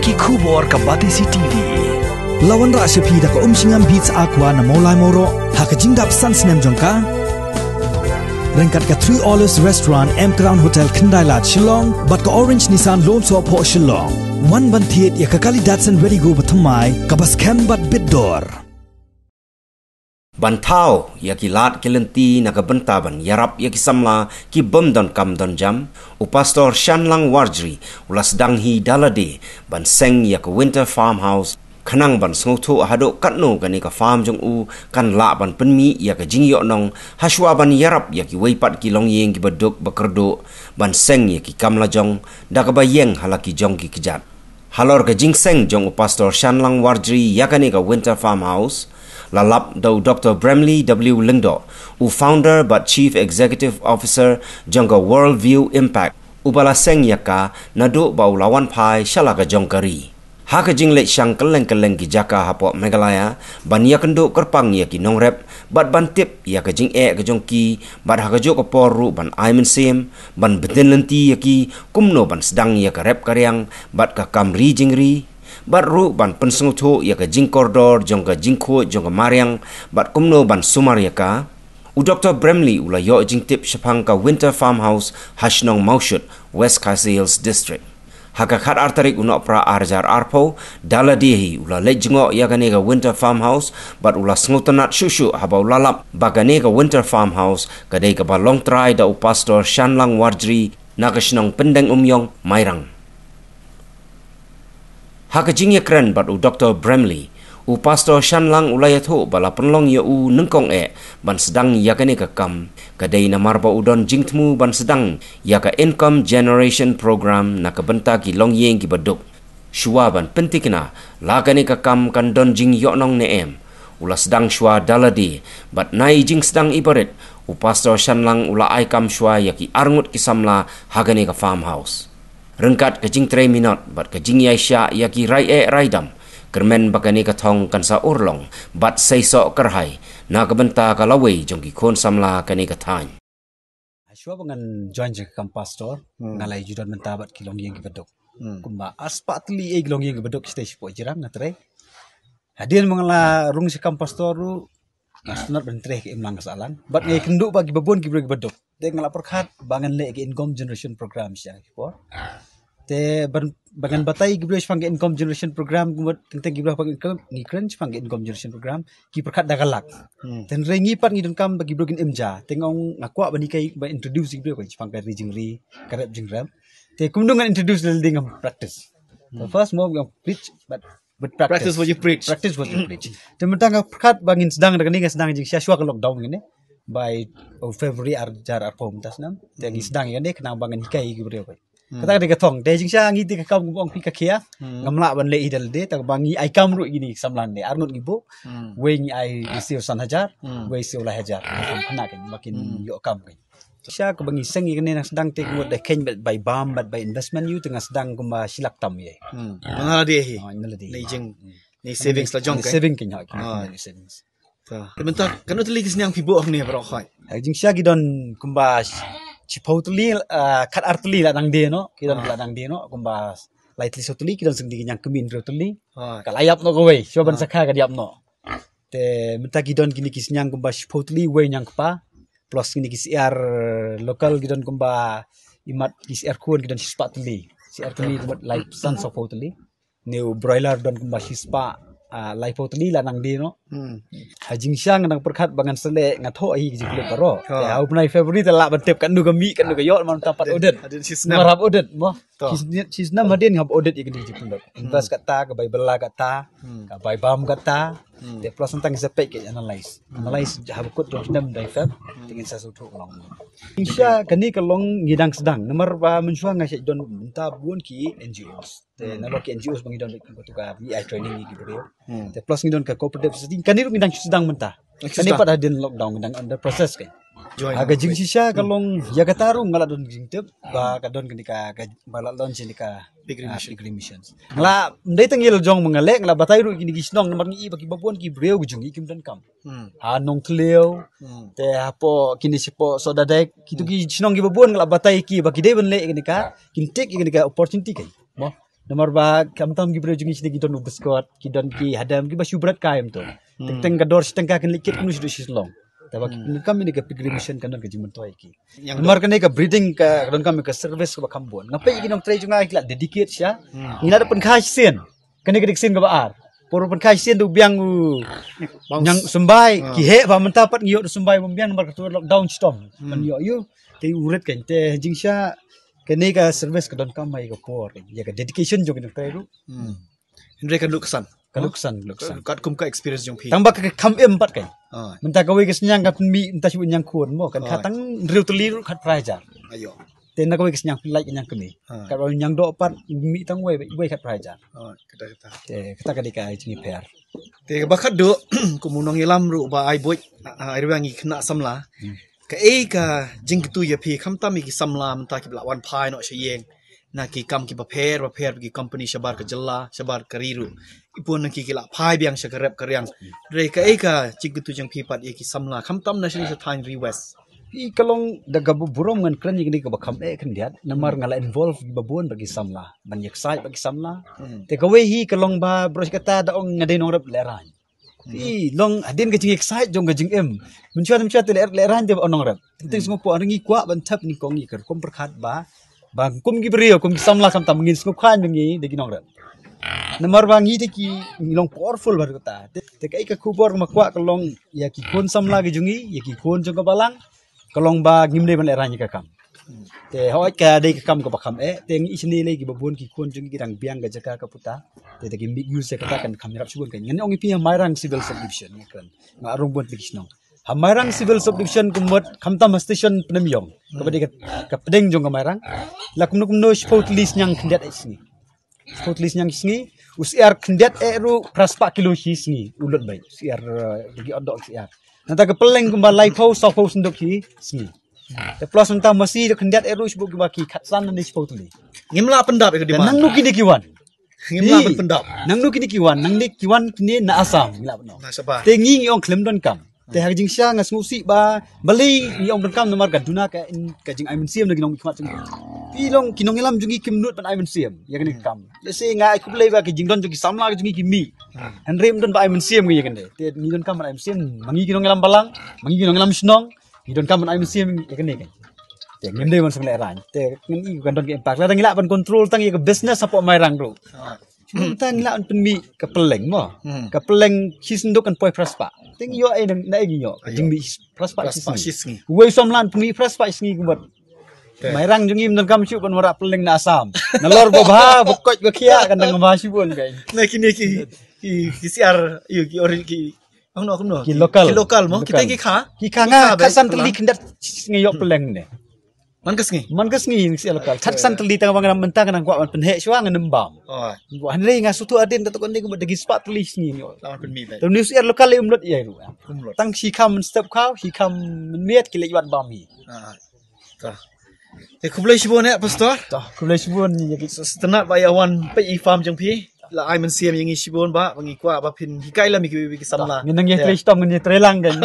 ki khubor ka Batisi TV. Lawan rasipi da ka singam beats aqua na molai moro hakajing dap sans nem jongka. Rengkat ka 3 Olives Restaurant M Crown Hotel Kendailat Shillong bat ka Orange Nissan Lone So Po Shillong. One bantiet ya ka kali Datsun Ready Go batamai ka bas kem bat bidor. Bantau ya ki lat kelenti na kabentaban yarap ya ki samla ki bomdon kam don jam u pastor Shanlang Warjri ulas danghi dalade ban seng ya ka winter farmhouse kanang ban sngoto hado katno kani ka farm jong u kan la ban penmi ya ka jingyo nong haswa ban yarap ya ki weipat ki longyeng ki beduk bakerdo ban seng ya ki kamla jong da ka bayeng halaki jong ki kejat halor ka jingseng jong u pastor Shanlang Warjri ya kani ka winter farmhouse lalap do Dr. Bramley W. Lindo, u founder but chief executive officer jongka Worldview Impact, ubala seng yaka nadu bau lawan pai shalaka jongkari. Haka jingle syang keleng-keleng ki jaka hapok Meghalaya, ban yakendo kerpang yaki nongrep, bat ban tip yaka jing ke jongki, bat haka jo poru ban aimen sim, ban beten lenti yaki kumno ban sedang yaka rep karyang, bat ka kamri jingri, bat ru ban pensengutu ya ka jing koridor jong ka jingko jong ka mariang bat kumno ban sumar ya ka u Dr. Bramley ula yo jing tip shapang ka winter farmhouse hashnong maushut West Kasils district haka khat artarik uno pra arjar arpo dala dehi ula lejngo ya ka ne ka winter farmhouse bat ula sngutanat shushu haba ulalap bagane ka winter farmhouse kadai ka ba long try da u pastor Shanlang Warjri nakashnong pendeng umyong mairang haka jingya kren bat u Dr. Bramley, u pastor Shanlang ulayatho bala penlong ya u nengkong ban sedang ya kane ka kam, kadai na marba udon jingtmu ban sedang ya ka income generation program na kabenta ki long yeng ki baduk. Shua ban pentikna, la kane ka kam kan don jing yo nong ne ula sedang shua daladi, bat nai jing sedang ibarit, u pastor Shanlang ula ai kam shua ya ki arngut ki samla hagane ka farmhouse. Rengkat ke jing 3 minut bat ke jing yaisha ya ki rai raidam kermen bakani ka thong kan sa urlong bat seiso kerhai na ka benta ka lawei jong ki khon samla kani ka thain Ashwa bangan join je kam pastor ngalai judan menta bat kilong yeng bedok kumba aspatli kilong yeng bedok stage po jiram na tre hadin mangala rung si kam pastor ru asnot bentre ke imlang salan bat ngai kenduk bagi babon ki bedok te ngalapor khat bangan le ke income generation program sya po te bangan batai gibre pang income generation program gumat tente gibre pang income ni kren pang income generation program ki perkhat dagalak ten rengi pat ngidon kam bagi broken imja tengong ngakwa bani kai ba introduce gibre ko pang ka jingri karep jingram te kumdungan introduce del dingam practice the first mo yang preach but practice what you preach. Practice what you preach. Tementang perkat bangin sedang dengan ni sedang jing syaswa ke lockdown ini by February arjar arpom tas nam. Jangi sedang ya ni kenang bangin hikai gibre ko. Kata de katong de jing sya ngi ti ka kam bong pi ka kia ngamla ban le idal de tak bangi ai kam ru gini samlan de arnut gibo we ngi ai isiu san hajar we isiu la hajar kena kan makin yo kam kan. Sya ko bangi sengi kene nang sedang te ngut de ken by bam but by investment you tengah sedang kumba silak tam ye. Mana dia hi? Nala di. Ni jing ni savings la jong kai. Saving kin hak. Savings. Ta. Tementak kan tu lagi senyang pibo ni bro khai. Jing sya gidon kumba chipau tuli kat artuli la nang de no, kidon la nang de no kumba lightly sotuli kidon sing di nyang kemin ro tuli. Kalayap no go we, syoban sakha ka diap no. Te menta gidon gini kisnyang kumba chipau tuli we nyang pa. Plus gini kisiar lokal gidon kumba imat kisiar kuon gidon sispa tuli. Siar tuli kumba live sun so tuli. New broiler don kumba sispa live tuli la nang de no. Hajing syang nang perkhat bangan sele ngatho ai gi kulit baro. Ya au pnai February tela bantep kan nu gami kan nu gayot man tapat odet. Hadin sisnam. Marap odet mo. Sisnam hadin ngap odet igdi jipundot. Invest kata ka bay bela kata ka bay bam kata. Te plus tentang sepek ke analyze habukut jong nam dai feb tingin sa sutu long. Insya kani kalong ngidang sedang nomor ba mensuang ngasih don minta buon ki NGOs. Te nalo ki NGOs bangidon ko ka BI training gi brio. Te plus ngidon ka cooperative setting kani ru ngidang sedang mentah. Kani pada hadin lockdown ngidang under process kan. Aga jing sisya kalong ya kataru ngala don jing tep ba kadon kani ka balak don sini ka pilgrim missions. Ngala ndai tengil jong mengale ngala batai ru gini gisnong nomor ngi bagi babuan ki breu gujung ikim dan kam. Hanong kleo te apo kini sipo sodadek kitu ki gisnong gi babuan ngala batai ki bagi dai benle gini ka kintek gini ka opportunity kai. Mo Nomor ba kamtam gi brojungi sini gi don ubeskot ki don ki hadam gi basu berat kaim tu. Teng kador setengah kan likit kunus do sislong. Tapi kami ni ke pigri mission kan ke jimun toy ki. Nomor kan ke breeding ka don kami ke service ke kambon. Ngapai gi nong try junga ikla dedicate sia. Ina da pen khai sen. Kan ke diksin ke baar. Poro pen khai sen tu biang yang sembai ki he ba mentapat ngiyo do sembai membiang nomor ketua lockdown storm. Kan yo yo te uret kan te jingsha kene ka service ka don kamai ka por ya ka dedication jong nong try ru. Henry kan luksan. Kaluksan. Kat kum ka experience jong pi. Tang bak ka kam empat kan. Mentah kawai kesenyang ka mi entah sibu nyang kun mo kan katang real telir kat prajar. Ayo. Tena kawai kesenyang like nyang kami. Kat nyang do pat mi tang wei kat prajar. Kata. Kata kadika ini per. Te bakat do kumunong ilam ru ba ai boy ai ruangi kena samla. Ka ka jing tu ya pi kham tam ki samla menta ki blawan phai no sheyeng. Na ki kam ki paper ki company shabar ka jalla shabar kariru. Ipun ki la phai biang shakarep karyang. Re ka jing tu jang pi pat ki samla kham tam na shini sa thain request. I kalong daga burom ngan kran ni ka bakam kan dia namar ngala involve babon bagi samla. Banyak sai bagi samla. Te kawai hi kalong ba bros kata da ong ngadai nong rep leran. I long adin ka jing excite jong ka jing em. Mencuat leran je onong rep. Ting semua po angi kwa ban tap ni kong ni ker kom perkhat ba. Bang kum gi brio kum samla kam tam ngin sku khan ngi de gi nong rep. Namar bangi te ki long powerful bar kata. Te kai ka kubor ma kwa kalong ya ki kon samla gi jungi ya ki kon jong ka balang. Kalong ba ngimle ban leran ka kam. Te hoi ka de ka kam ka bakam te ngi isni le gi babon ki kon jungi dang biang ga jaka ka puta. Te gi big use ka ta kan kamirap subon kan. Ngani ong pi mairang civil subdivision kan. Nga arong bon tikisno. Hamarang civil subdivision kumot kamtam station penemyong. Kepada ka pedeng jong kamarang. La kumno sport list nyang kendat isni. Sport list nyang isni usiar kendat ru praspa kilo hisni ulot bai. Usiar bagi odok usiar. Nanta ke peleng kumba laipau sopau sendok hi isni. Te plus nanta masih kendat ru sebuk baki khatsan ni sport li. Ngimla pendap ke di mana? Nang nuki dikiwan. Ngimla pendap. Nang nuki dikiwan, nang dik kiwan kini na asam ngila no. Na sapa. Te ngi ong klem don kam. Te hak jing sia ngas musi ba bali ni ong kam nomor gaduna ka jing ai mensiam lagi nong ikmat jing pilong kinong elam jungi kimnut pan ai mensiam ya kan kam lese nga ai kublai ba ki jing don jungi samla ka jungi kimi han rem don ba ai mensiam ya kan te ni don kam ai mensiam mangi kinong elam balang mangi kinong elam snong ni don kam ai mensiam ya kan kan te ngem dei man sang le ran te ngi kan don ki impact la ngila pan control tang ya business apa mai rang ro tang ngila pan mi ka peleng mo ka peleng hisnduk kan poi praspa ting yo ai nang nai gi yo jing bi praspa sisni wei somlan puni praspa sisni kubat mairang jungi men kam chu kon wara peleng na asam nalor bobha bokoj bakhia kan dang ma sibon kai Na kini ki siar yu ki ori ki ang no kumno ki lokal mo kita ki kha nga khasan teli kendat ngi yo peleng ne man kas ngi si lokal khasan teli tang bang mentang kan kwa pen he shwa ngam bam wa han rei nga sutu adin ta kon ni kubat dagi spat teli sni yo lawan pen mi bai to news er lokal umlot ye ru tang si kam step khaw si kam miet ki le wat bam hi ta te kublai shibon ne pastor ta kulai sibon ni ya setenat bayawan pe I farm jang pi la ai men siam yang I shibon ba bangi kwa ba pin hikai la mi ki samla ngi nang ye tre stom ngi tre lang kan